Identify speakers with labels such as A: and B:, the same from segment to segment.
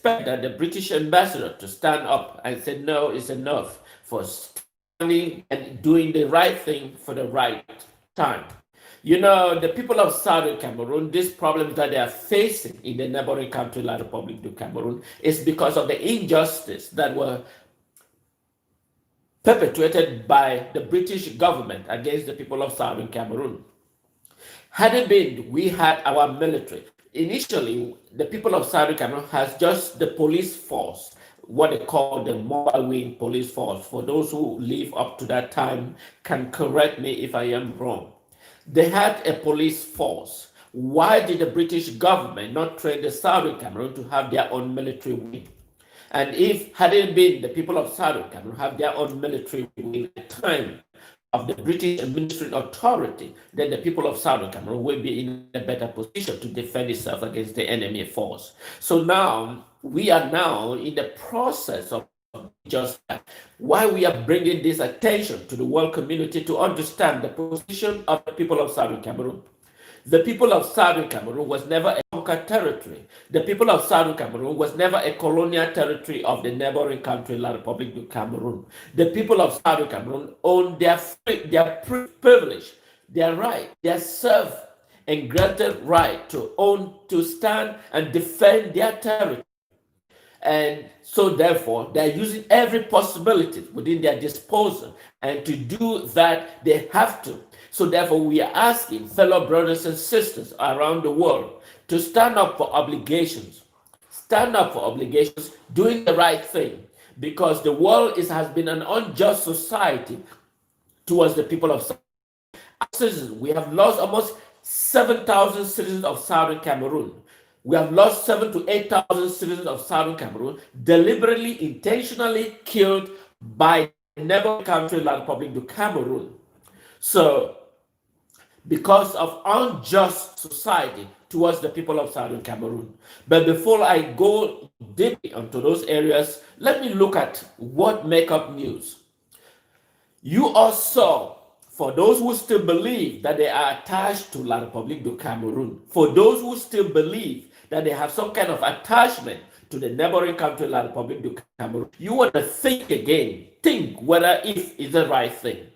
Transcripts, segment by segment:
A: expect that the British ambassador to stand up and say, no, it's enough for standing and doing the right thing for the right time. You know, the people of Southern Cameroon, these problems that they are facing in the neighboring country like Republique du Cameroun is because of the injustice that were perpetrated by the British government against the people of Southern Cameroon. Had it been, we had our military. Initially, the people of Southern Cameroon has just the police force, what they call the mobile wing police force. For those who live up to that time, can correct me if I am wrong. They had a police force. Why did the British government not train the Southern Cameroon to have their own military wing? And if had it been the people of Southern Cameroon have their own military wing at the time of the British administrative authority, then the people of Southern Cameroon will be in a better position to defend itself against the enemy force. So now, we are now in the process of just that. Why we are bringing this attention to the world community to understand the position of the people of Southern Cameroon. The people of Southern Cameroon was never a conquered territory. The people of Southern Cameroon was never a colonial territory of the neighboring country, La Republique du Cameroun. The people of Southern Cameroon own their privilege, their right, their self and granted right to own, to stand and defend their territory. And so therefore, they're using every possibility within their disposal. And to do that, they have to. So therefore, we are asking fellow brothers and sisters around the world to stand up for obligations. Stand up for obligations, doing the right thing. Because the world has been an unjust society towards the people of citizens. We have lost almost 7,000 citizens of Southern Cameroon. We have lost 7,000 to 8,000 citizens of Southern Cameroon, deliberately, intentionally killed by the neighboring country, La Republique du Cameroun. So, because of unjust society towards the people of Southern Cameroon. But before I go deep into those areas, let me look at what make up news. You all saw, for those who still believe that they are attached to La Republique du Cameroun, for those who still believe that they have some kind of attachment to the neighboring country, La Republique du Cameroun, you want to think again, think whether if it's the right thing.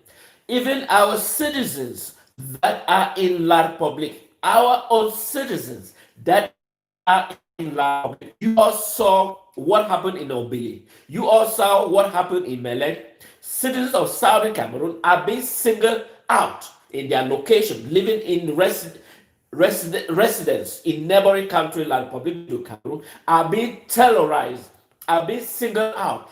A: Even our citizens that are in La Republique, our own citizens that are in La Republique, you all saw what happened in Obili. You all saw what happened in Melek. Citizens of Southern Cameroon are being singled out in their location, living in residence in neighboring country like Republique du Cameroun, are being terrorized, are being singled out,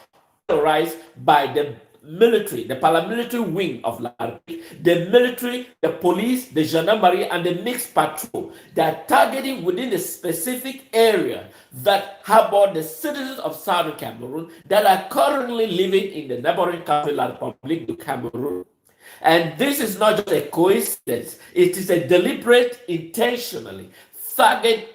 A: terrorized by the military, the paramilitary wing of La Republique, the military, the police, the gendarmerie, and the mixed patrol. They are targeting within the specific area that harbor the citizens of Southern Cameroon that are currently living in the neighboring country, La Republique du Cameroun. And this is not just a coincidence, it is a deliberate, intentionally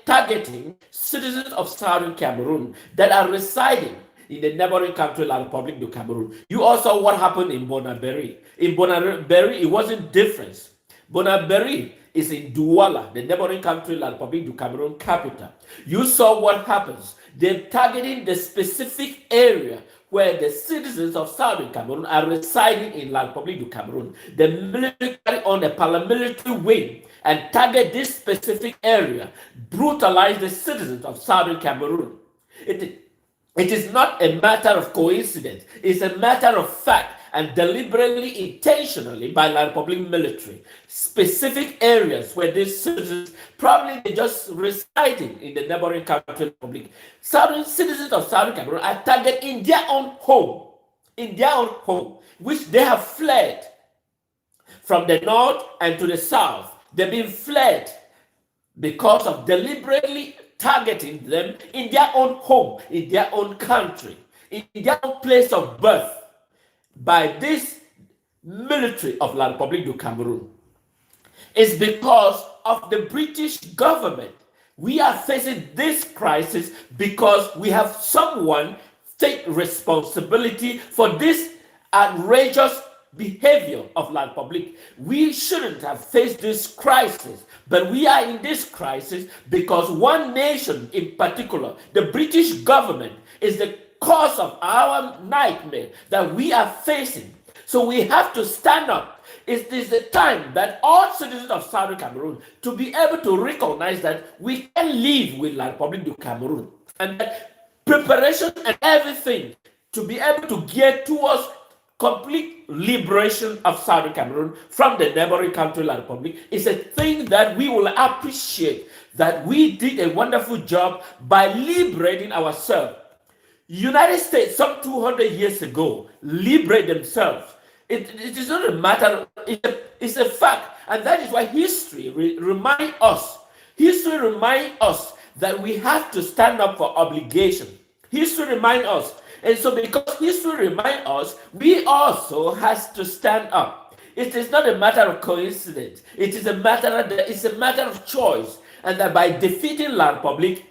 A: targeting citizens of Southern Cameroon that are residing in the neighboring country, La Republique du Cameroun. You also saw what happened in Bonaberi. In Bonaberi, it wasn't different. Bonaberi is in Douala, the neighboring country, La Republique du Cameroun capital. You saw what happens. They're targeting the specific area where the citizens of Southern Cameroon are residing in La Republique du Cameroun. The military carry on a paramilitary wing and target this specific area, brutalize the citizens of Southern Cameroon. It is not a matter of coincidence. It's a matter of fact and deliberately, intentionally by La Republique military. Specific areas where these citizens probably just residing in the neighboring country Republic. Southern citizens of Southern Cameroon are targeted in their own home, which they have fled from the north and to the south. They've been fled because of deliberately targeting them in their own home, in their own country, in their own place of birth by this military of La Republique du Cameroun. It's because of the British government. We are facing this crisis because we have someone take responsibility for this outrageous behavior of La Republique. We shouldn't have faced this crisis, but we are in this crisis because one nation in particular, the British government, is the cause of our nightmare that we are facing. So we have to stand up. It is the time that all citizens of Southern Cameroon to be able to recognize that we can live with La Republique du Cameroun, and that preparation and everything to be able to gear towards complete liberation of Southern Cameroon from the neighboring country La Republique is a thing that we will appreciate, that we did a wonderful job by liberating ourselves. United States, some 200 years ago, liberated themselves. It is not a matter, it's a fact. And that is why history reminds us. History reminds us that we have to stand up for obligation. History reminds us. And so because history reminds us, we also have to stand up. It is not a matter of coincidence. It is a matter of choice. And that by defeating La Republique,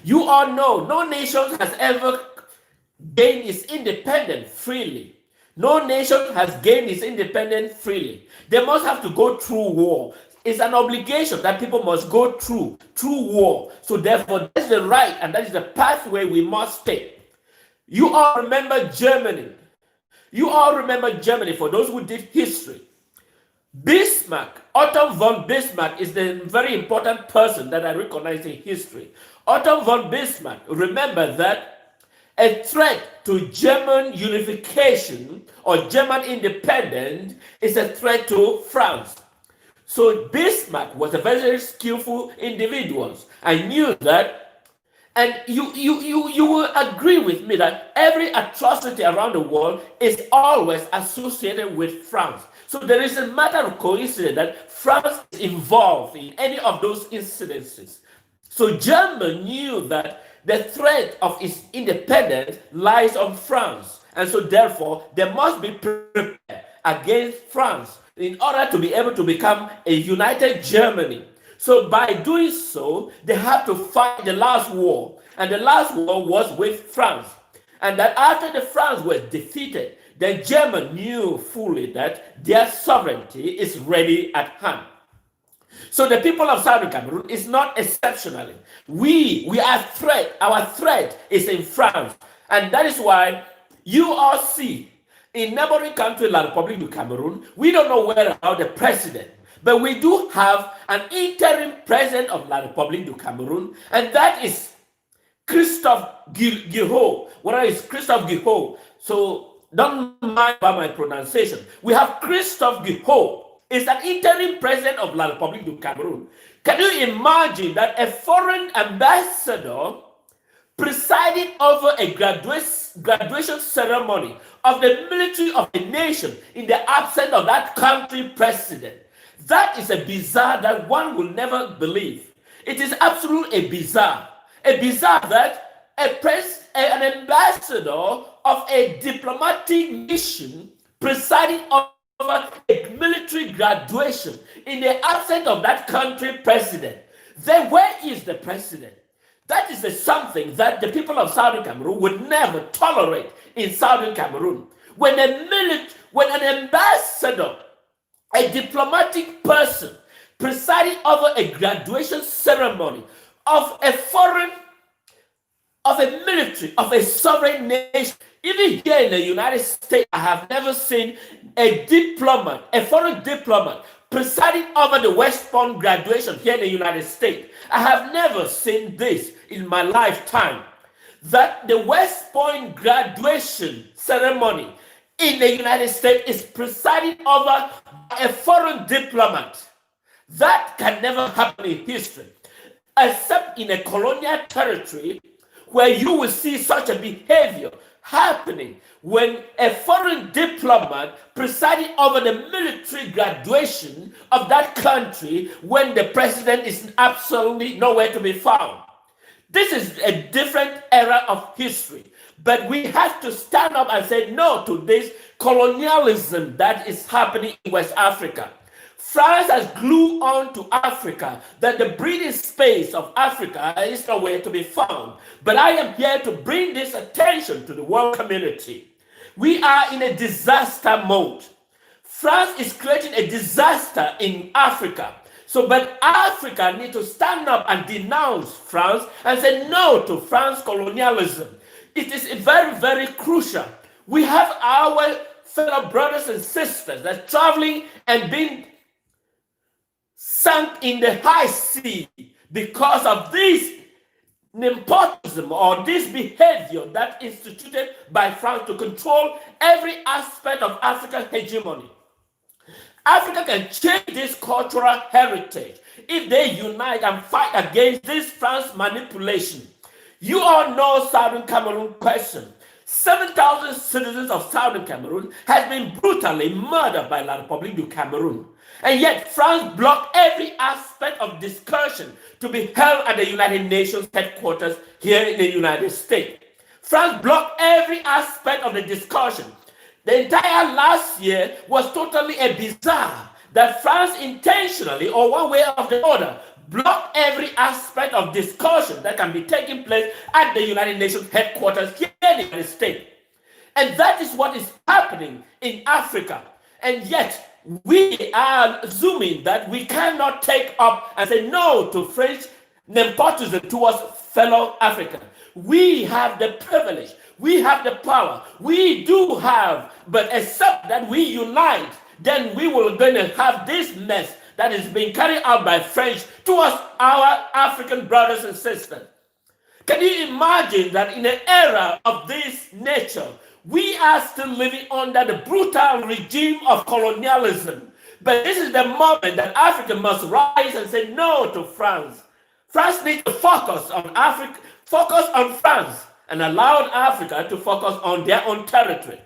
A: you all know no nation has ever gained its independence freely. No nation has gained its independence freely. They must have to go through war. It's an obligation that people must go through war. So therefore, that's the right and that is the pathway we must take. You all remember Germany. You all remember Germany, for those who did history. Bismarck, Otto von Bismarck, is the very important person that I recognize in history. Otto von Bismarck, remember that a threat to German unification or German independence is a threat to France. So Bismarck was a very skillful individual. I knew that. And you will agree with me that every atrocity around the world is always associated with France. So there is a matter of coincidence that France is involved in any of those incidences. So Germany knew that the threat of its independence lies on France. And so therefore, they must be prepared against France in order to be able to become a united Germany. So by doing so, they have to fight the last war. And the last war was with France. And that after the France was defeated, the Germans knew fully that their sovereignty is ready at hand. So the people of Southern Cameroon is not exceptionally. We are threat. Our threat is in France. And that is why you all see in neighboring country like Republique du Cameroun, we don't know where about the president. But we do have an interim president of La Republique du Cameroun, and that is Christoph Guilhou. What is Christoph Guilhou? So don't mind about my pronunciation. We have Christoph Guilhou is an interim president of La Republique du Cameroun. Can you imagine that a foreign ambassador presiding over a graduation ceremony of the military of a nation in the absence of that country president? That is a bizarre that one will never believe. It is absolutely a bizarre that an ambassador of a diplomatic mission presiding over a military graduation in the absence of that country president. Then where is the president? That is something that the people of Southern Cameroon would never tolerate in Southern Cameroon. When an ambassador, a diplomatic person presiding over a graduation ceremony of a military, of a sovereign nation. Even here in the United States, I have never seen a foreign diplomat presiding over the West Point graduation here in the United States. I have never seen this in my lifetime. That the West Point graduation ceremony in the United States is presided over a foreign diplomat. That can never happen in history, except in a colonial territory where you will see such a behavior happening when a foreign diplomat presiding over the military graduation of that country when the president is absolutely nowhere to be found. This is a different era of history. But we have to stand up and say no to this colonialism that is happening in West Africa. France has glued on to Africa that the breathing space of Africa is nowhere to be found. But I am here to bring this attention to the world community. We are in a disaster mode. France is creating a disaster in Africa. So, but Africa need to stand up and denounce France and say no to France colonialism. It is very, very crucial. We have our fellow brothers and sisters that are traveling and being sunk in the high sea because of this nepotism or this behavior that instituted by France to control every aspect of African hegemony. Africa can change this cultural heritage if they unite and fight against this France manipulation. You all know Southern Cameroon question. 7,000 citizens of Southern Cameroon has been brutally murdered by La Republique du Cameroun. And yet France blocked every aspect of discussion to be held at the United Nations headquarters here in the United States. France blocked every aspect of the discussion. The entire last year was totally a bizarre that France intentionally or one way or the other blocked every aspect of discussion that can be taking place at the United Nations headquarters here in the United States. And that is what is happening in Africa. And yet we are assuming that we cannot take up and say no to French nepotism towards fellow Africans. We have the privilege. We have the power. We do have, but except that we unite, then we will going to have this mess that is being carried out by French towards our African brothers and sisters. Can you imagine that in an era of this nature, we are still living under the brutal regime of colonialism? But this is the moment that Africa must rise and say no to France. France needs to focus on Africa, focus on France, and allow Africa to focus on their own territory.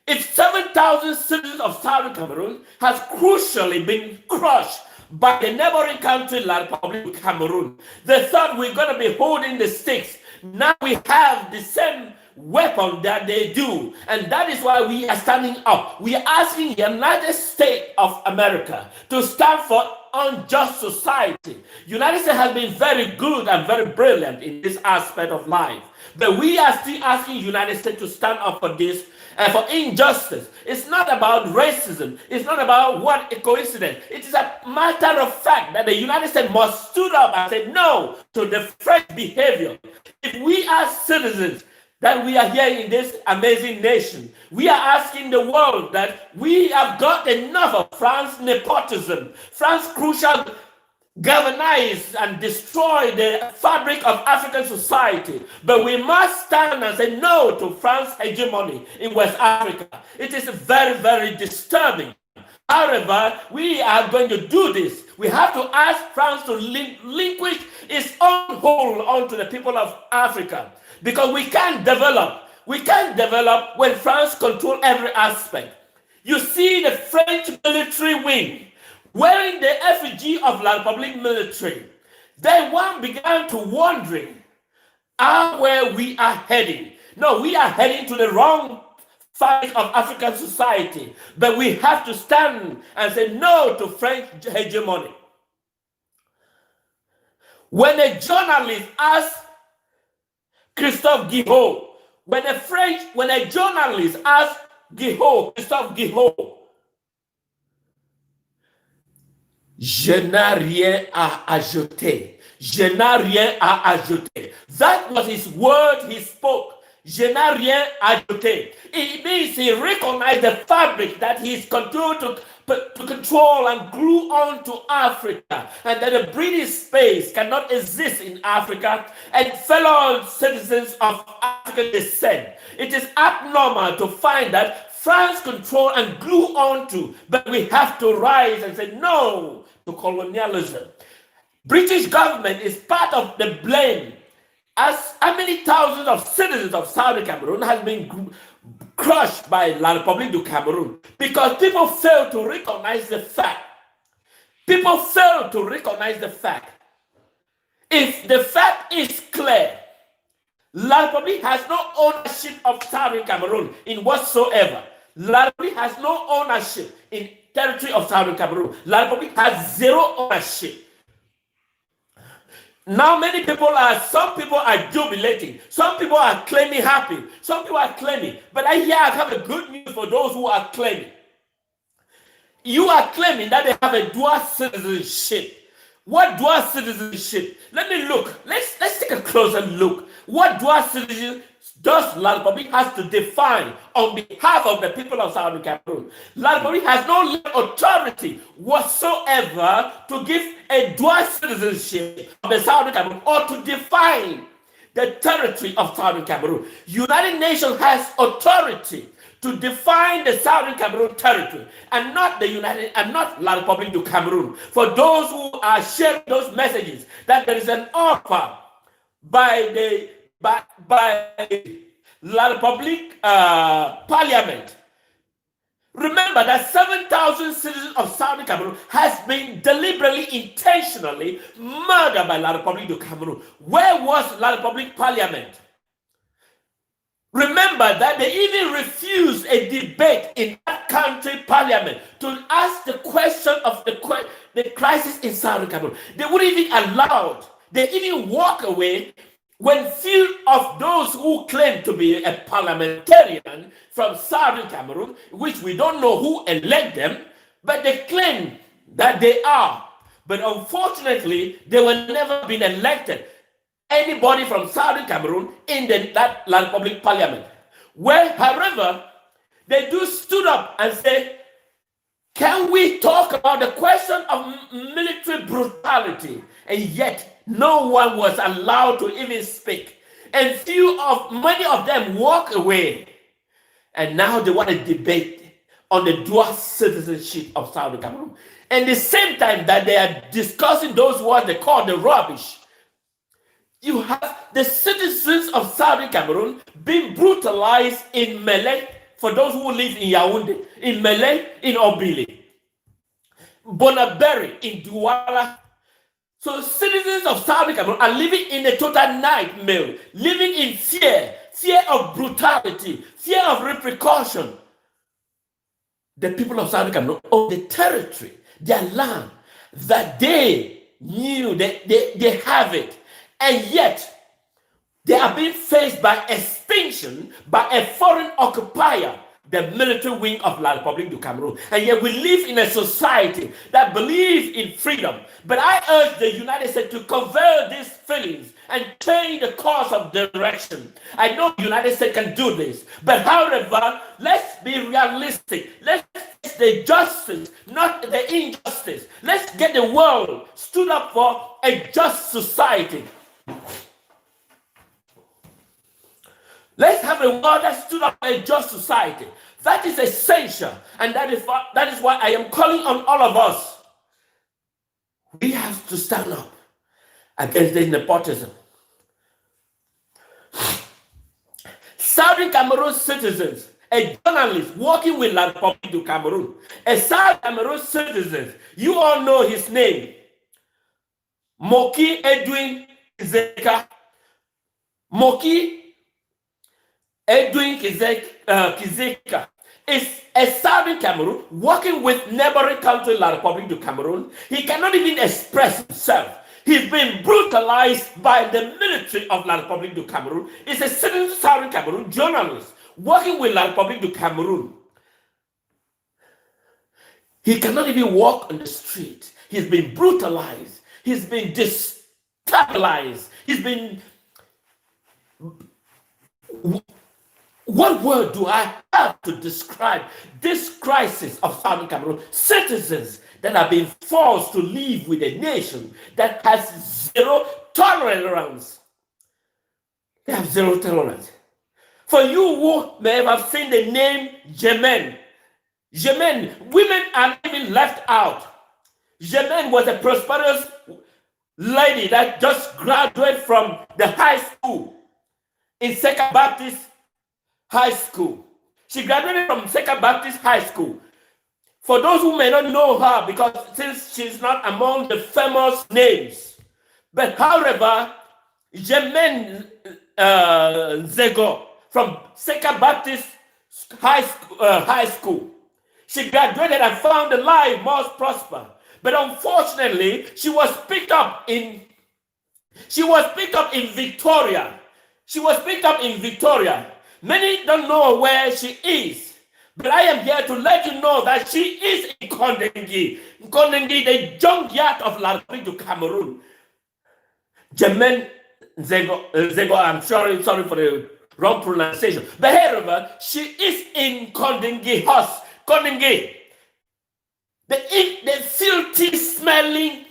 A: If 7,000 citizens of Southern Cameroon has crucially been crushed by the neighboring country, La Republique du Cameroun, they thought we're going to be holding the sticks. Now we have the same weapon that they do, and that is why we are standing up. We are asking the United States of America to stand for unjust society. United States has been very good and very brilliant in this aspect of life, but we are still asking United States to stand up for this and for injustice. It's not about racism. It's not about what a coincidence. It is a matter of fact that the United States must stood up and say no to the French behavior. If we are citizens that we are here in this amazing nation, we are asking the world that we have got enough of France nepotism. France crucial galvanize and destroy the fabric of African society. But we must stand and say no to France's hegemony in West Africa. It is very, very disturbing. However, we are going to do this. We have to ask France to relinquish its own hold onto the people of Africa, because we can't develop. We can't develop when France controls every aspect. You see the French military wing wearing the effigy of La Republique military. Then one began to wondering where we are heading. No, we are heading to the wrong fabric of African society. But we have to stand and say no to French hegemony. When a journalist asked Christoph Guilhou, when a journalist asked Christophe Guilhou, je n'ai rien à ajouter. Je n'ai rien à ajouter. That was his word he spoke. Je n'ai rien à ajouter. It means he recognized the fabric that he's continued to control and glue on to Africa, and that the British space cannot exist in Africa and fellow citizens of African descent. It is abnormal to find that France control and glue onto, but we have to rise and say no to colonialism. British government is part of the blame. As how many thousands of citizens of Southern Cameroon has been crushed by La Republique du Cameroun, because people fail to recognize the fact. People fail to recognize the fact. If the fact is clear, La Republique has no ownership of Southern Cameroon in whatsoever. La Republique has no ownership in territory of Southern Cameroon. La Republique has zero ownership. Now some people are jubilating. Some people are claiming happy. Some people are claiming. But I have a good news for those who are claiming. You are claiming that they have a dual citizenship. What dual citizenship? Let me look. Let's take a closer look. What dual citizenship does La Republique has to define on behalf of the people of Southern Cameroon? La Republique has no authority whatsoever to give a dual citizenship of the Southern Cameroon or to define the territory of Southern Cameroon. United Nations has authority to define the Southern Cameroon territory and not La Republique du Cameroun. For those who are sharing those messages that there is an offer by La Republique Parliament. Remember that 7,000 citizens of Southern Cameroon has been deliberately, intentionally murdered by La Republique du Cameroun. Where was La Republique Parliament? Remember that they even refused a debate in that country parliament to ask the question of the crisis in Southern Cameroon. They wouldn't even allow it. They even walk away when few of those who claim to be a parliamentarian from Southern Cameroon, which we don't know who elect them, but they claim that they are. But unfortunately, they were never been elected. Anybody from Southern Cameroon in that La Republique Parliament. Well, however, they do stood up and say, can we talk about the question of military brutality? And yet, no one was allowed to even speak. And many of them walk away. And now they want to debate on the dual citizenship of Southern Cameroon. And the same time that they are discussing those words they call the rubbish, you have the citizens of Southern Cameroon being brutalized in Malé, for those who live in Yaoundé, in Malé, in Obile, Bonaberi, in Douala. So citizens of Southern Cameroon are living in a total nightmare, living in fear of brutality, fear of repercussion. The people of Southern Cameroon own the territory, their land, that they knew that they have it. And yet, they are being faced by extinction by a foreign occupier, the military wing of La Republique du Cameroun. And yet we live in a society that believes in freedom. But I urge the United States to convert these feelings and change the course of direction. I know the United States can do this. But however, let's be realistic. Let's face the justice, not the injustice. Let's get the world stood up for a just society. Let's have a world that stood up for a just society. That is essential. And that is why I am calling on all of us. We have to stand up against this nepotism. Southern Cameroon citizens, a journalist working with La Republique du Cameroun, a Southern Cameroon citizen, you all know his name, Moki Edwin Kindzeka. Moki Edwin Kindzeka is a Southern Cameroon working with neighboring country La Republique du Cameroun. He cannot even express himself. He's been brutalized by the military of La Republique du Cameroun. He's a citizen of Southern Cameroon journalist working with La Republique du Cameroun. He cannot even walk on the street. He's been brutalized. He's been destabilized. He's been... What word do I have to describe this crisis of Southern Cameroon? Citizens that are being forced to live with a nation that has zero tolerance. They have zero tolerance. For you who may have seen the name Germaine, women are even left out. Germaine was a prosperous lady that just graduated from the high school in Second Baptist High School. She graduated from Second Baptist High School. For those who may not know her, because since she's not among the famous names, but however, Germaine Dzenjoh from Second Baptist High School. She graduated and found the life most prosper. But unfortunately, she was picked up in She was picked up in Victoria. She was picked up in Victoria. Many don't know where she is, but I am here to let you know that she is in Kondegui. Kondegui, the junkyard of La Republique du Cameroun. Germaine Dzenjoh, I'm sorry for the wrong pronunciation. But however, she is in Kondegui house. Kondegui, the filthy smelling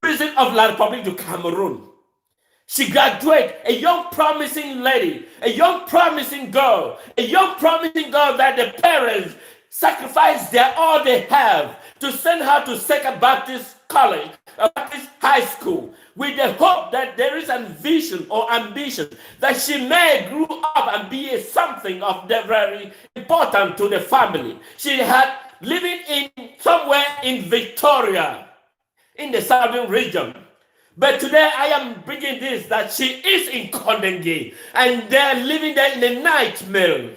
A: prison of La Republique du Cameroun. She graduated, a young promising lady, a young promising girl that the parents sacrificed all they have to send her to Second Baptist College, Baptist High School, with the hope that there is a vision or ambition that she may grow up and be something of the very important to the family. She had living in somewhere in Victoria, in the southern region. But today I am bringing this, that she is in Kondegui and they're living there in a nightmare.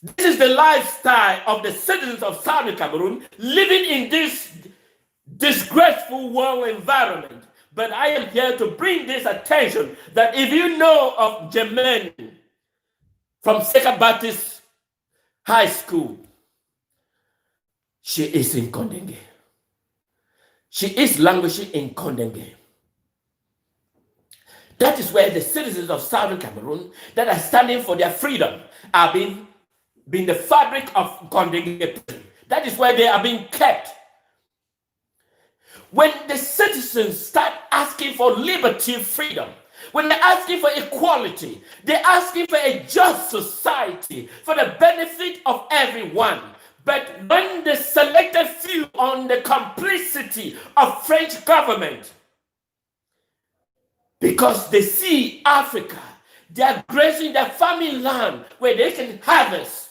A: This is the lifestyle of the citizens of Southern Cameroon living in this disgraceful world environment. But I am here to bring this attention that if you know of Germaine from Second Baptist High School, she is in Kondegui. She is languishing in Kondegui. That is where the citizens of Southern Cameroon that are standing for their freedom are being the fabric of Kondegui prison. That is where they are being kept. When the citizens start asking for liberty, freedom, when they're asking for equality, they're asking for a just society for the benefit of everyone. But when the selected few on the complicity of French government, because they see Africa, they are grazing their family land where they can harvest.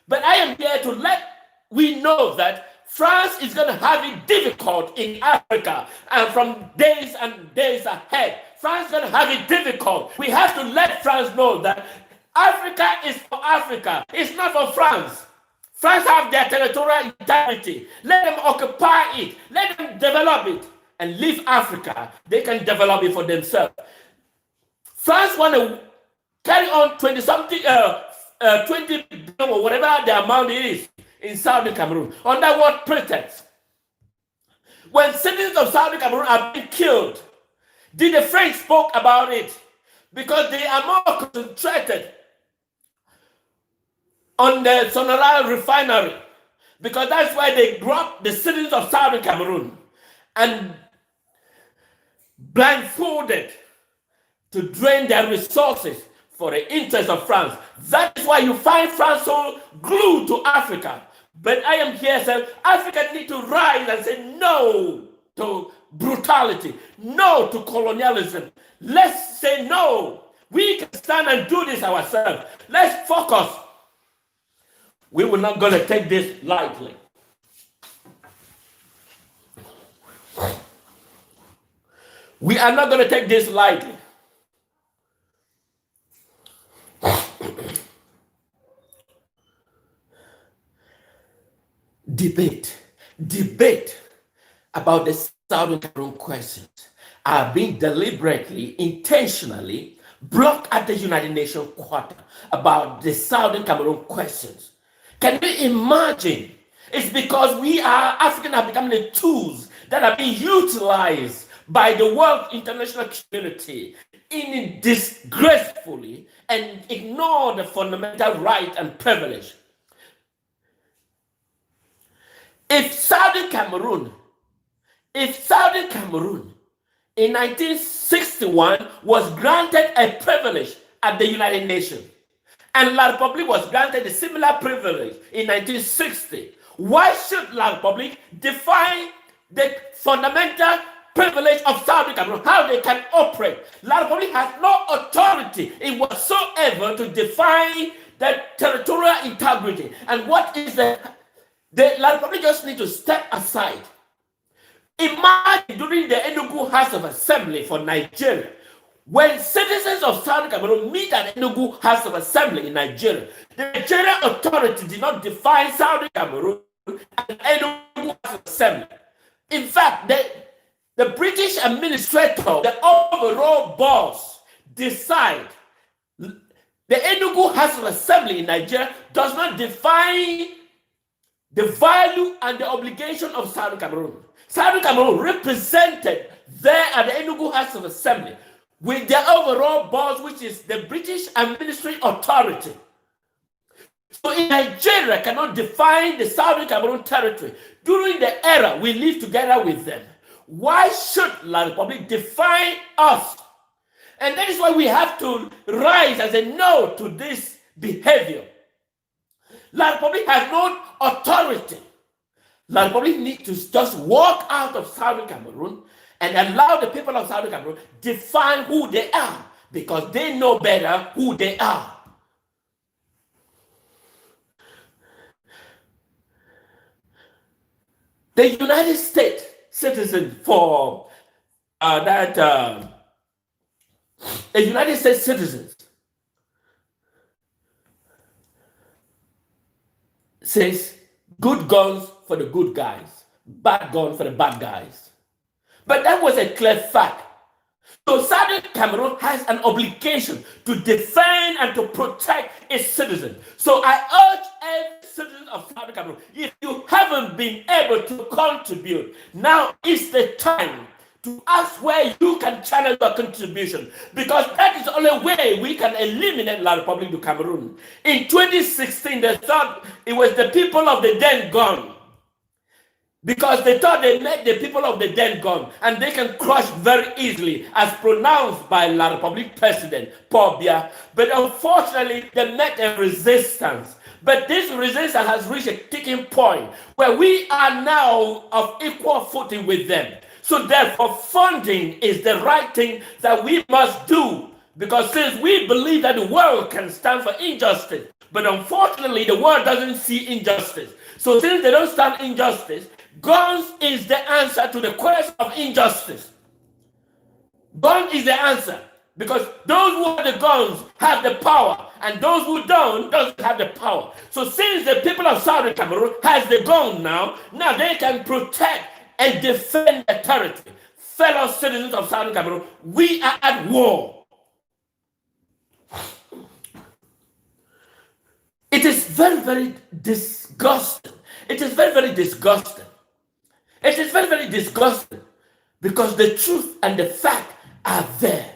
A: But I am here to let we know that France is going to have it difficult in Africa, and from days and days ahead, France is going to have it difficult. We have to let France know that Africa is for Africa. It's not for France. France have their territorial integrity. Let them occupy it. Let them develop it and leave Africa. They can develop it for themselves. France want to carry on 20 billion or whatever the amount is in Southern Cameroon under what pretext? When citizens of Southern Cameroon are being killed, did the French spoke about it? Because they are more concentrated on the Sonora refinery, because that's where they grabbed the citizens of Southern Cameroon and blindfolded to drain their resources for the interest of France. That is why you find France so glued to Africa. But I am here saying Africa need to rise and say no to brutality, no to colonialism. Let's say no. We can stand and do this ourselves. Let's focus. We were not going to take this lightly. We are not going to take this lightly. Debate about the Southern Cameroon questions are being deliberately, intentionally blocked at the United Nations Quarter about the Southern Cameroon questions. Can you imagine? It's because we are Africans are becoming the tools that are being utilized by the world international community in disgracefully and ignore the fundamental right and privilege. If Southern Cameroon in 1961 was granted a privilege at the United Nations, and La Republique was granted a similar privilege in 1960, why should La Republique define the fundamental privilege of Southern Cameroon, how they can operate? La Republique has no authority in whatsoever to define the territorial integrity. And what is the La Republique just need to step aside. Imagine during the Enugu House of Assembly for Nigeria, when citizens of Southern Cameroon meet at Enugu House of Assembly in Nigeria, the Nigerian authority did not define Southern Cameroon as Enugu House of Assembly. In fact, The British administrator, the overall boss, decide. The Enugu House of Assembly in Nigeria does not define the value and the obligation of Southern Cameroon. Southern Cameroon represented there at the Enugu House of Assembly with their overall boss, which is the British Administrative Authority. So in Nigeria cannot define the Southern Cameroon territory. During the era, we live together with them. Why should La Republique define us? And that is why we have to rise and say no to this behavior. La Republique has no authority. La Republique needs to just walk out of Southern Cameroon and allow the people of Southern Cameroon define who they are, because they know better who they are. The United States citizen for the United States citizens says good guns for the good guys, bad guns for the bad guys. But that was a clear fact. So Southern Cameroon has an obligation to defend and to protect its citizens. So I urge every citizen of Southern Cameroon, if you haven't been able to contribute, now is the time to ask where you can channel your contribution, because that is the only way we can eliminate La Republique du Cameroun. In 2016, they thought it was the people of the then gone, because they thought they met the people of the then gone, and they can crush very easily, as pronounced by La Republique President Paul Biya. But unfortunately, they met a resistance. But this resistance has reached a tipping point where we are now of equal footing with them. So therefore, funding is the right thing that we must do, because since we believe that the world can stand for injustice, but unfortunately, the world doesn't see injustice. So since they don't stand injustice, guns is the answer to the quest of injustice. Gun is the answer, because those who have the guns have the power, and those who doesn't have the power. So since the people of Southern Cameroon has the gun now they can protect and defend the territory. Fellow citizens of Southern Cameroon, we are at war. It is very, very disgusting. It is very, very disgusting. It is very, very disgusting, because the truth and the fact are there.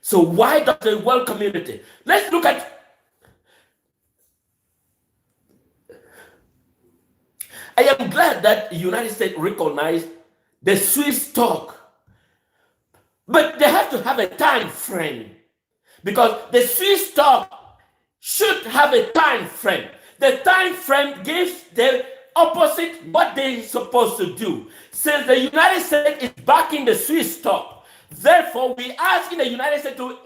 A: So why does the world community? Let's look at. I am glad that the United States recognized the Swiss talk, but they have to have a time frame, because the Swiss talk should have a time frame. The time frame gives the opposite what they're supposed to do. Since the United States is backing the Swiss talk, therefore we ask in the United States to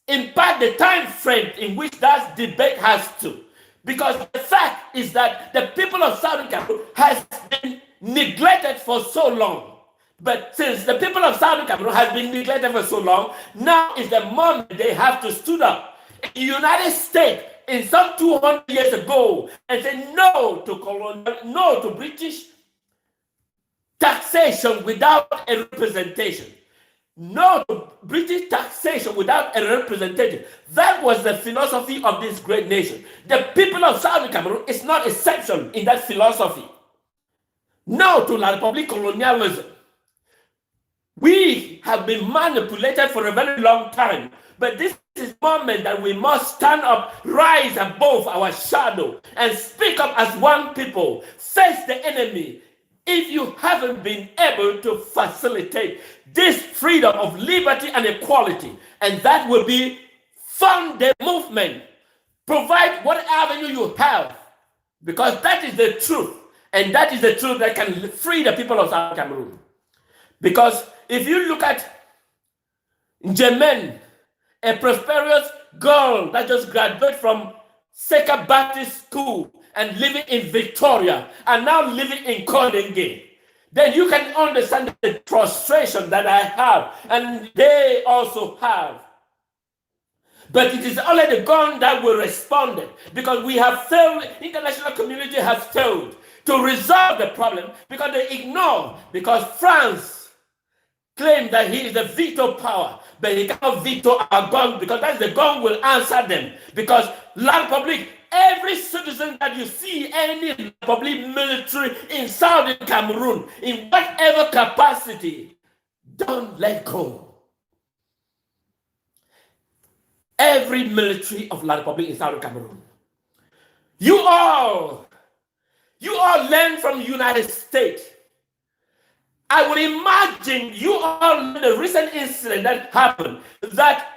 A: impact the time frame in which that debate has to. Because the fact is that the people of Southern Cameroon has been neglected for so long. But since the people of Southern Cameroon has been neglected for so long, now is the moment they have to stood up. In the United States, in some 200 years ago, and say no to colonial, no to British taxation without a representation. No to British taxation without a representation. That was the philosophy of this great nation. The people of Southern Cameroon is not exception in that philosophy. No to La Republique colonialism. We have been manipulated for a very long time, but this is the moment that we must stand up, rise above our shadow, and speak up as one people, face the enemy. If you haven't been able to facilitate this freedom of liberty and equality, and that will be fund the movement, provide what avenue you have, because that is the truth, and that is the truth that can free the people of South Cameroon. Because if you look at Germaine, a prosperous girl that just graduated from Seka Baptist School and living in Victoria and now living in Kondegui, then you can understand the frustration that I have and they also have. But it is only the gun that will respond, because we have failed, international community has failed to resolve the problem, because they ignore, because France claim that he is the veto power, but he cannot veto our gun because that's the gun will answer them. Because La Republique, every citizen that you see, any public military in Southern Cameroon, in whatever capacity, don't let go. Every military of La Republique in Southern Cameroon. You all learn from the United States. I would imagine you all know the recent incident that happened, that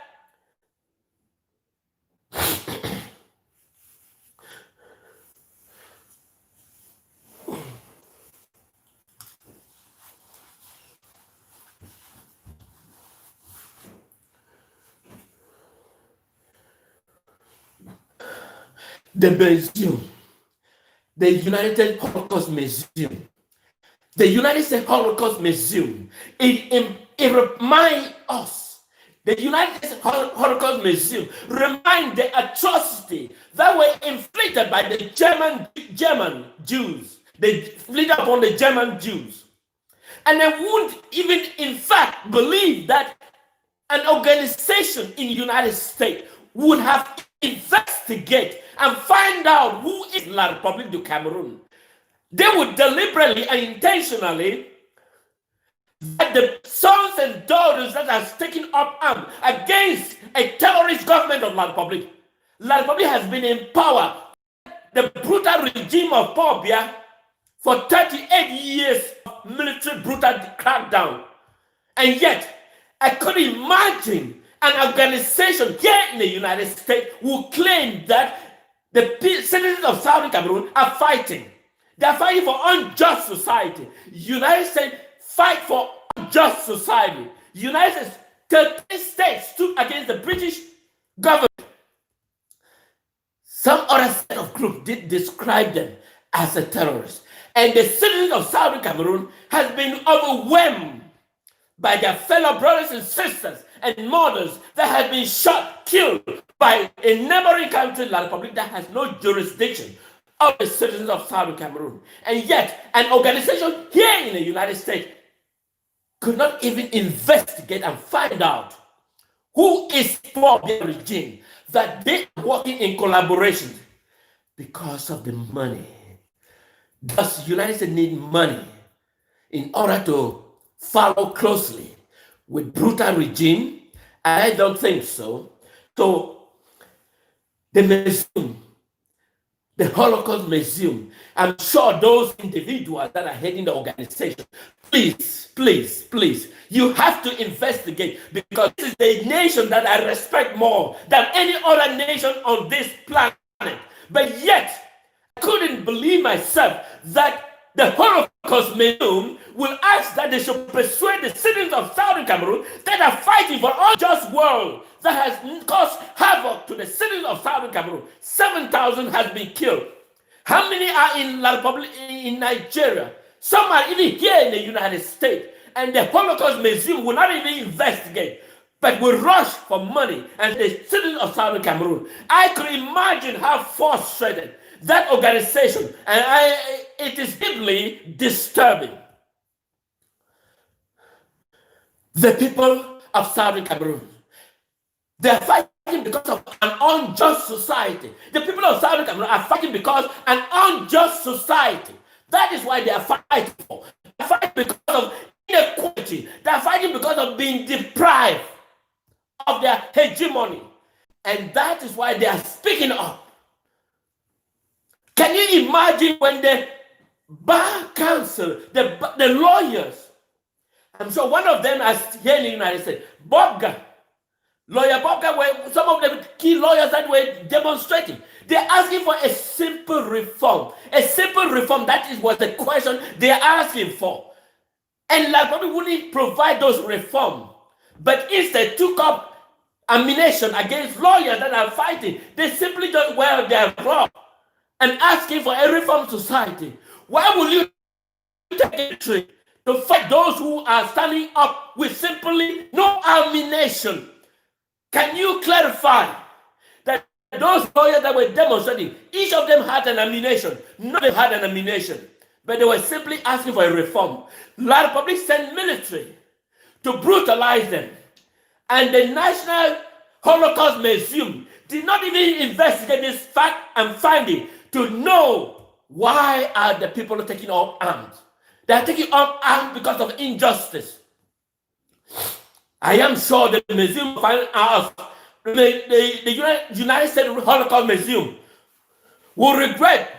A: the museum, the United Holocaust Museum, the United States Holocaust Museum, it reminds us, the United States Holocaust Museum reminds the atrocity that were inflicted by the German Jews. They inflicted upon the German Jews. And they wouldn't even, in fact, believe that an organization in the United States would have investigate and find out who is La Republique du Cameroun. They would deliberately and intentionally that the sons and daughters that are taking up arms against a terrorist government of La Republique. La Republique has been in power, the brutal regime of Paul Biya, for 38 years of military brutal crackdown. And yet, I couldn't imagine an organization here in the United States who claim that the citizens of Southern Cameroon are fighting. They are fighting for unjust society. United States fight for unjust society. United States, 30 states stood against the British government. Some other set of groups did describe them as a terrorist. And the citizens of Southern Cameroon has been overwhelmed by their fellow brothers and sisters and mothers that have been shot, killed by a neighboring country, La Republique, that has no jurisdiction of the citizens of Southern Cameroon. And yet, an organization here in the United States could not even investigate and find out who is for the regime, that they are working in collaboration because of the money. Does the United States need money in order to follow closely with brutal regime? I don't think so. So the museum, the Holocaust Museum, I'm sure those individuals that are heading the organization, please, please, please, you have to investigate, because this is the nation that I respect more than any other nation on this planet. But yet, I couldn't believe myself that the Holocaust Museum will ask that they should persuade the citizens of Southern Cameroon that are fighting for an unjust world that has caused havoc to the citizens of Southern Cameroon. 7,000 has been killed. How many are in La Republique, in Nigeria? Some are even here in the United States. And the Holocaust Museum will not even investigate, but will rush for money and the citizens of Southern Cameroon. I could imagine how frustrated that organization, and it is deeply disturbing. The people of Southern Cameroon, they are fighting because of an unjust society. The people of Southern Cameroon are fighting because an unjust society. That is why they are fighting for. They are fighting because of inequality. They are fighting because of being deprived of their hegemony. And that is why they are speaking up. Can you imagine when the bar council, the lawyers, I'm sure one of them is here in the United States, Lawyer Bobga were some of the key lawyers that were demonstrating. They're asking for a simple reform. A simple reform, that is what the question they're asking for. And La Republique wouldn't provide those reforms, but instead took up ammunition against lawyers that are fighting. They simply don't wear their robe and asking for a reform society. Why will you take a trip to fight those who are standing up with simply no ammunition? Can you clarify that those lawyers that were demonstrating, each of them had an ammunition? None of them had an ammunition, but they were simply asking for a reform. La Republique sent military to brutalize them. And the National Holocaust Museum did not even investigate this fact and finding to know why are the people taking up arms. They are taking up arms because of injustice. I am sure the museum find out, the United States Holocaust Museum will regret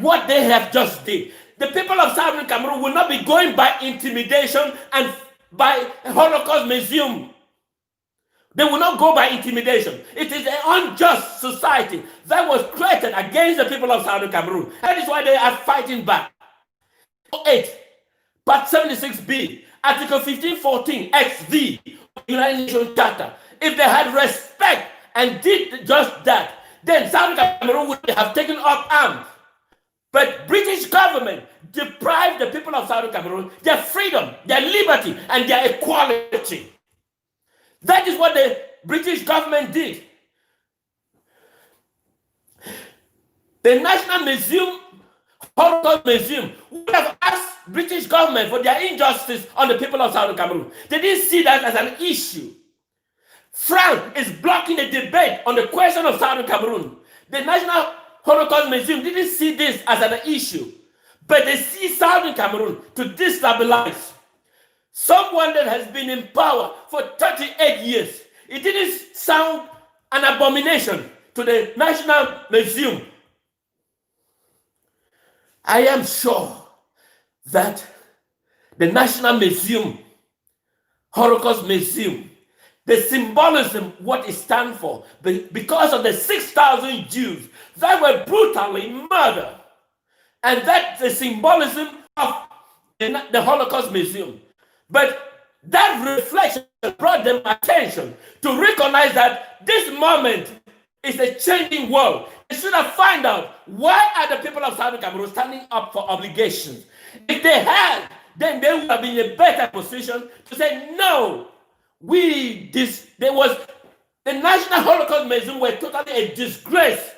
A: what they have just did. The people of Southern Cameroon will not be going by intimidation and by a Holocaust Museum. They will not go by intimidation. It is an unjust society that was created against the people of Southern Cameroon. That is why they are fighting back. 8, Part 76B, Article 1514, XV, of the United Nations Charter. If they had respect and did just that, then Southern Cameroon would have taken up arms. But British government deprived the people of Southern Cameroon their freedom, their liberty, and their equality. That is what the British government did. The National Museum, Holocaust Museum, would have asked British government for their injustice on the people of Southern Cameroon. They didn't see that as an issue. France is blocking the debate on the question of Southern Cameroon. The National Holocaust Museum didn't see this as an issue, but they see Southern Cameroon to destabilize someone that has been in power for 38 years. It didn't sound an abomination to the National Museum. I am sure that the National Museum, Holocaust Museum, the symbolism, what it stands for, because of the 6,000 Jews that were brutally murdered, and that's the symbolism of the Holocaust Museum. But that reflection brought them attention to recognize that this moment is a changing world. They should have found out why are the people of Southern Cameroon standing up for obligations. If they had, then they would have been in a better position to say, no, the National Holocaust Museum were totally a disgrace.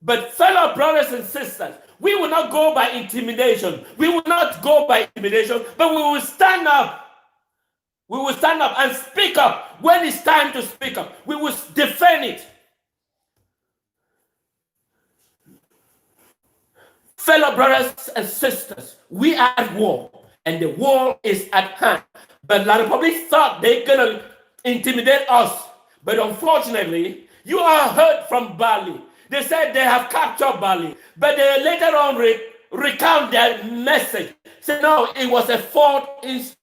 A: But fellow brothers and sisters, we will not go by intimidation. We will not go by intimidation, but we will stand up. We will stand up and speak up when it's time to speak up. We will defend it. Fellow brothers and sisters, we are at war, and the war is at hand. But La Republique thought they're going to intimidate us. But unfortunately, you all heard from Bali. They said they have captured Bali. But they later on recount their message. Say, no, it was a false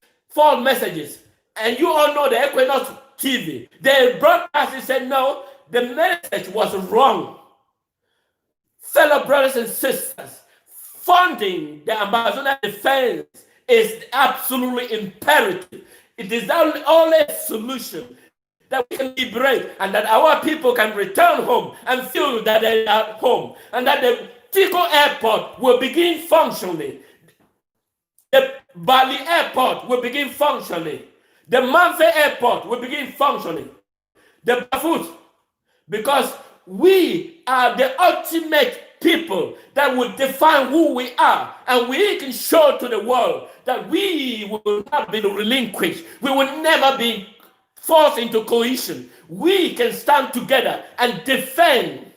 A: messages. And you all know the Equinox TV. They broadcast and said, no, the message was wrong. Fellow brothers and sisters, funding the Ambazonia defense is absolutely imperative. It is the only solution that we can liberate and that our people can return home and feel that they are at home, and that the Tico Airport will begin functioning. The Bali Airport will begin functioning. The Manfe Airport will begin functioning. The Bafut, because we are the ultimate people that will define who we are, and we can show to the world that we will not be relinquished. We will never be forced into cohesion. We can stand together and defend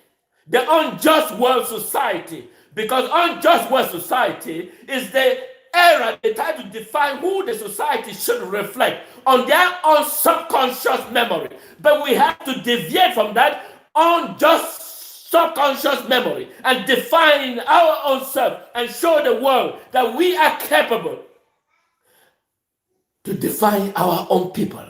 A: the unjust world society, because unjust world society is the era they try to define who the society should reflect on their own subconscious memory. But we have to deviate from that unjust subconscious memory and define our own self and show the world that we are capable to define our own people.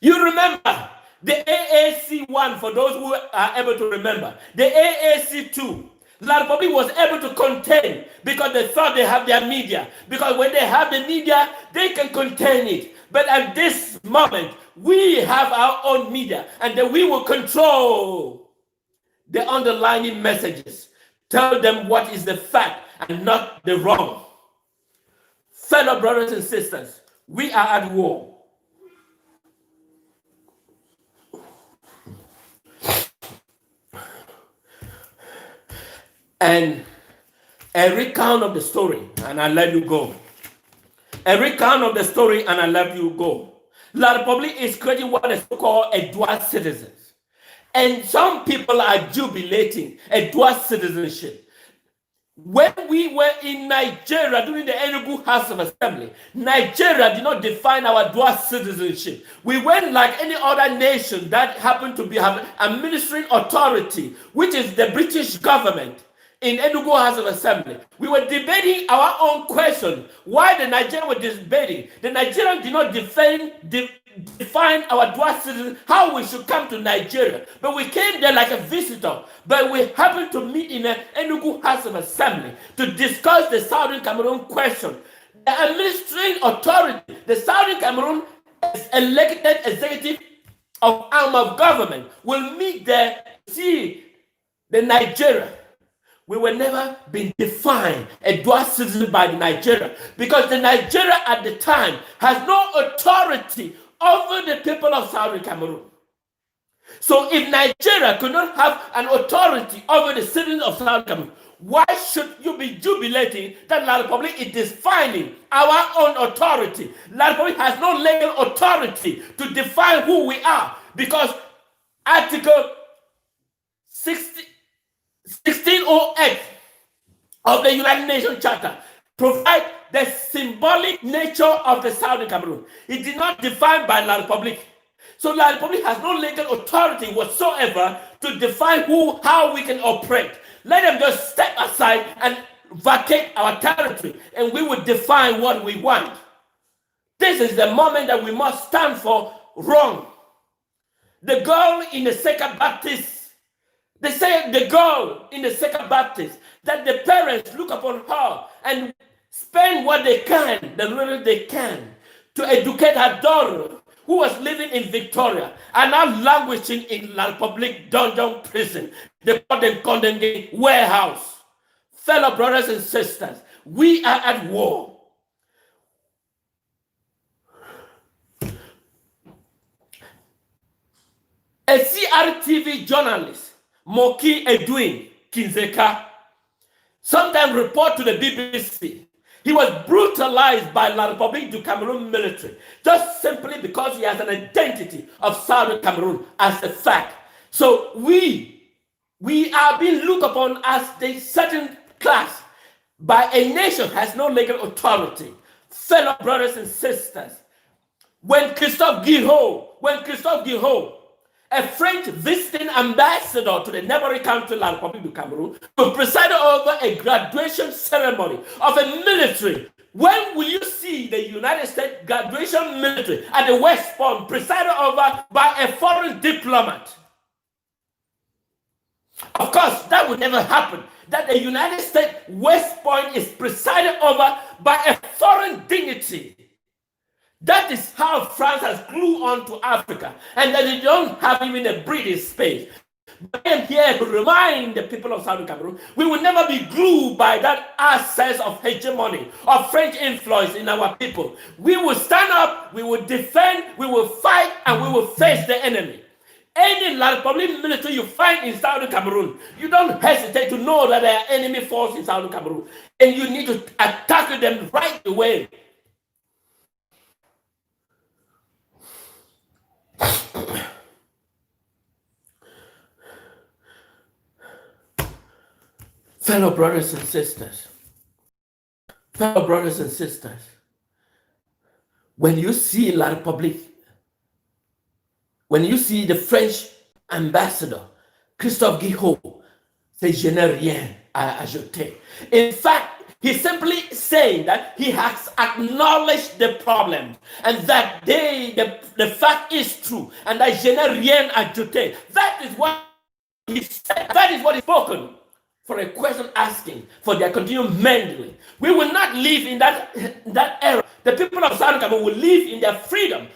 A: You remember the AAC1, for those who are able to remember, the AAC2, La Republique was able to contain because they thought they have their media. Because when they have the media, they can contain it. But at this moment, we have our own media, and then we will control the underlying messages. Tell them what is the fact and not the wrong. Fellow brothers and sisters, we are at war. And A recount of the story, and I let you go. A recount of the story, and I let you go. La Republique is creating what is called a dual citizens. And some people are jubilating a dual citizenship. When we were in Nigeria during the Enugu House of Assembly, Nigeria did not define our dual citizenship. We went like any other nation that happened to be having administering authority, which is the British government in Enugu House of Assembly. We were debating our own question. Why the Nigerians were debating? The Nigerians did not define our dual citizen, how we should come to Nigeria. But we came there like a visitor. But we happened to meet in an Enugu House of Assembly to discuss the Southern Cameroon question. The administering authority, the Southern Cameroon elected executive arm of government will meet there to see the Nigeria. We were never been defined a dual citizen by the Nigeria because the Nigeria at the time has no authority over the people of Southern Cameroon. So if Nigeria could not have an authority over the citizens of Southern Cameroon, why should you be jubilating that La Republique is defining our own authority? La Republique has no legal authority to define who we are because Article 1608 of the United Nations Charter provides the symbolic nature of the Southern Cameroon. It did not define by La Republique. So La Republique has no legal authority whatsoever to define how we can operate. Let them just step aside and vacate our territory, and we will define what we want. This is the moment that we must stand for wrong. The girl in the Second Baptist, they say the girl in the Second Baptist, that the parents look upon her and spend what they can, the little they can, to educate her daughter who was living in Victoria and now languishing in La Republique dungeon prison. They call them Kondegui warehouse. Fellow brothers and sisters, we are at war. A CRTV journalist, Moki Edwin, kindzeka, sometimes report to the BBC. He was brutalized by La Republique du Cameroun military just simply because he has an identity of Southern Cameroon as a fact. So we are being looked upon as a certain class by a nation has no legal authority. Fellow brothers and sisters, when Christoph Guilhou, a French visiting ambassador to the neighboring country, La Republique du Cameroun, who presided over a graduation ceremony of a military. When will you see the United States graduation military at the West Point presided over by a foreign diplomat? Of course, that would never happen. That the United States West Point is presided over by a foreign dignity. That is how France has glued on to Africa, and that they don't have even a British space. But I am here to remind the people of Southern Cameroon, we will never be glued by that access of hegemony, of French influence in our people. We will stand up, we will defend, we will fight, and we will face the enemy. Any La Republique military you find in Southern Cameroon, you don't hesitate to know that there are enemy forces in Southern Cameroon, and you need to attack them right away. Fellow brothers and sisters, when you see La Republique, when you see the French ambassador, Christoph Guilhou, say, je n'ai rien à ajouter. In fact, he's simply saying that he has acknowledged the problem and that the fact is true and that je n'ai rien à ajouter. That is what he said. That is what is spoken. For a question asking for their continued mending. We will not live in that era. The people of Southern Cameroon will live in their freedom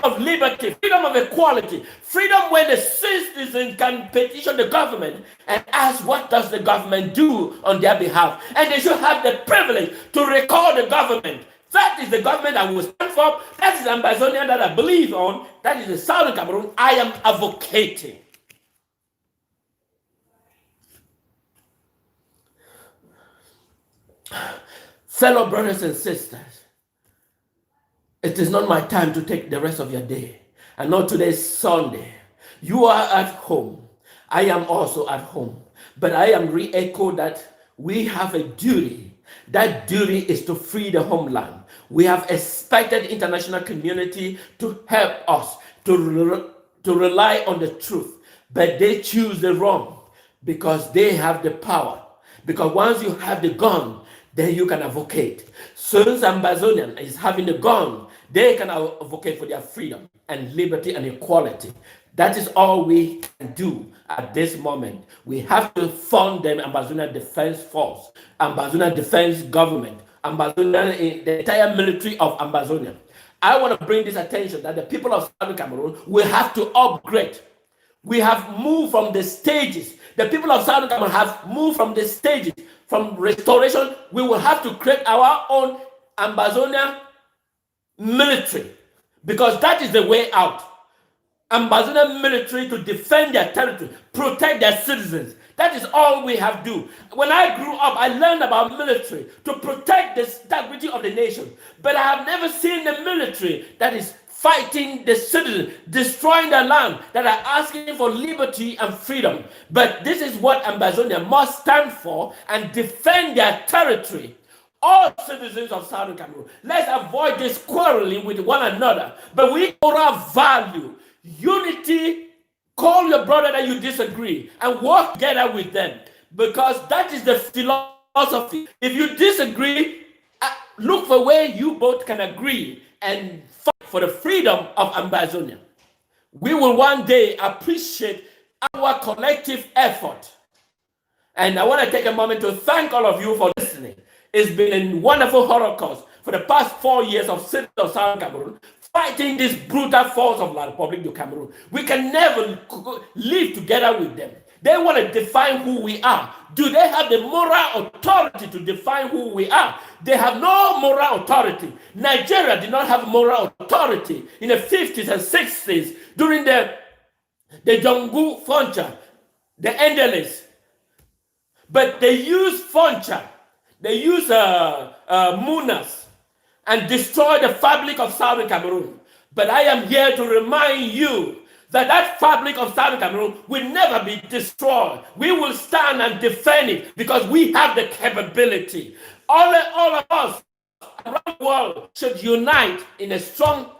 A: of liberty, freedom of equality, freedom where the citizen can petition the government and ask what does the government do on their behalf. And they should have the privilege to recall the government. That is the government I will stand for. That is the Ambazonia that I believe on. That is the Southern Cameroon I am advocating. Fellow brothers and sisters, it is not my time to take the rest of your day. I know today's Sunday. You are at home. I am also at home. But I am re-echo that we have a duty. That duty is to free the homeland. We have expected international community to help us to rely on the truth. But they choose the wrong because they have the power. Because once you have the gun, then you can advocate. Since Ambazonian is having the gun, they can advocate for their freedom and liberty and equality. That is all we can do at this moment. We have to fund the Ambazonia Defense Force, Ambazonia Defense Government, Ambazonia, the entire military of Ambazonia. I want to bring this attention that the people of Southern Cameroon will have to upgrade. We have moved from the stages. The people of Southern Cameroon have moved from the stages. From restoration, we will have to create our own Ambazonia military because that is the way out. Ambazonia military to defend their territory, protect their citizens. That is all we have to do. When I grew up, I learned about military to protect the integrity of the nation. But I have never seen the military that is fighting the citizens, destroying their land, that are asking for liberty and freedom. But this is what Ambazonia must stand for and defend their territory. All citizens of Southern Cameroon, let's avoid this quarreling with one another. But we moral value, unity. Call your brother that you disagree and work together with them because that is the philosophy. If you disagree, look for where you both can agree and fight for the freedom of Ambazonia. We will one day appreciate our collective effort. And I want to take a moment to thank all of you for listening. It's been a wonderful holocaust for the past 4 years of citizens of Southern Cameroon fighting this brutal force of La Republique du Cameroun. We can never live together with them. They want to define who we are. Do they have the moral authority to define who we are? They have no moral authority. Nigeria did not have moral authority in the 50s and 60s during the Jongu Foncha, the Endelis. But they used Foncha, they used Munas, and destroy the fabric of Southern Cameroon. But I am here to remind you that that fabric of Southern Cameroon will never be destroyed. We will stand and defend it because we have the capability. All of us around the world should unite in a strong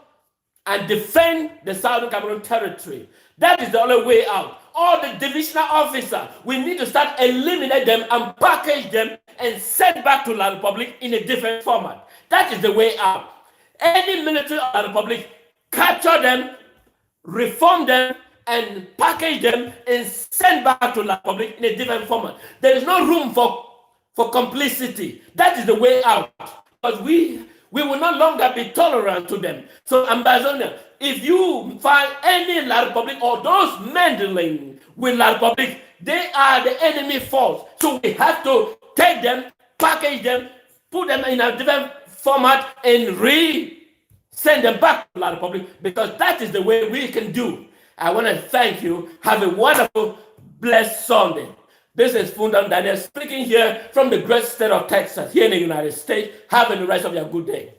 A: and defend the Southern Cameroon territory. That is the only way out. All the divisional officers, we need to start eliminate them and package them and send back to La Republique in a different format. That is the way out. Any military of the Republic, capture them, reform them, and package them and send back to La Republique in a different format. There is no room for complicity. That is the way out. Because we will no longer be tolerant to them. So, Ambazonia, if you find any La Republique or those meddling with La Republique, they are the enemy force. So we have to take them, package them, put them in a different format and send them back to La Republique because that is the way we can do. I want to thank you. Have a wonderful, blessed Sunday. This is Fundan Daniel speaking here from the great state of Texas, here in the United States. Have the rest of your good day.